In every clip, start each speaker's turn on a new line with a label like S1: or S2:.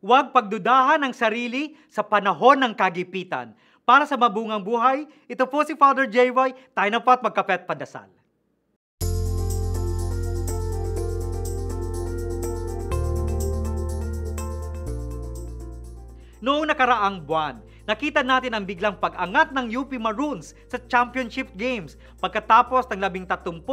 S1: Huwag pagdudahan ang sarili sa panahon ng kagipitan. Para sa mabungang buhay, ito po si Father JY. Tayo na po at magkape at padasal. Noong nakaraang buwan, nakita natin ang biglang pag-angat ng UP Maroons sa Championship Games pagkatapos ng 37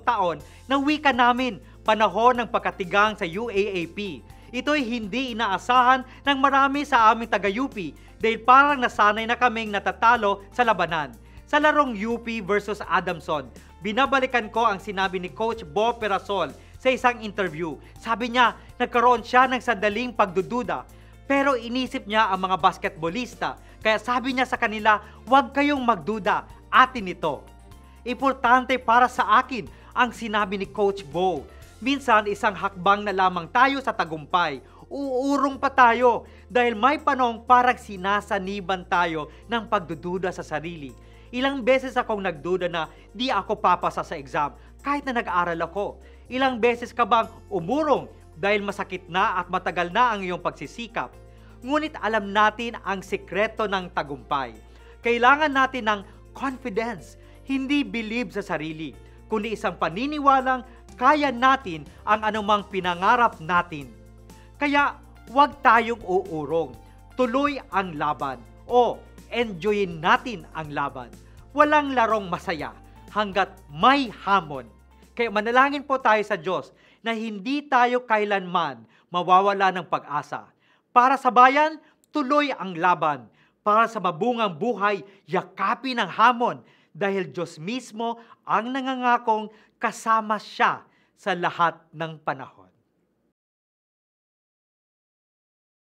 S1: taon na wika namin, panahon ng pagkatigang sa UAAP. Ito'y hindi inaasahan ng marami sa aming taga-UP dahil parang nasanay na kaming natatalo sa labanan. Sa larong UP versus Adamson, binabalikan ko ang sinabi ni Coach Bo Perasol sa isang interview. Sabi niya, nagkaroon siya ng sandaling pagdududa. Pero inisip niya ang mga basketballista, kaya sabi niya sa kanila, huwag kayong magduda, atin ito. Importante para sa akin ang sinabi ni Coach Bo. Minsan isang hakbang na lamang tayo sa tagumpay, uurong pa tayo dahil may panahong parang sinasaniban tayo ng pagdududa sa sarili. Ilang beses akong nagduda na di ako papasa sa exam kahit na nag-aaral ako. Ilang beses ka bang umurong dahil masakit na at matagal na ang iyong pagsisikap? Ngunit alam natin ang sikreto ng tagumpay. Kailangan natin ng confidence, hindi believe sa sarili, kundi isang paniniwalang kaya natin ang anumang pinangarap natin. Kaya huwag tayong uurong, tuloy ang laban o enjoyin natin ang laban. Walang larong masaya hanggat may hamon. Kaya manalangin po tayo sa Diyos na hindi tayo kailanman mawawala ng pag-asa. Para sa bayan, tuloy ang laban. Para sa mabungang buhay, yakapin ang hamon dahil Diyos mismo ang nangangakong kasama siya sa lahat ng panahon.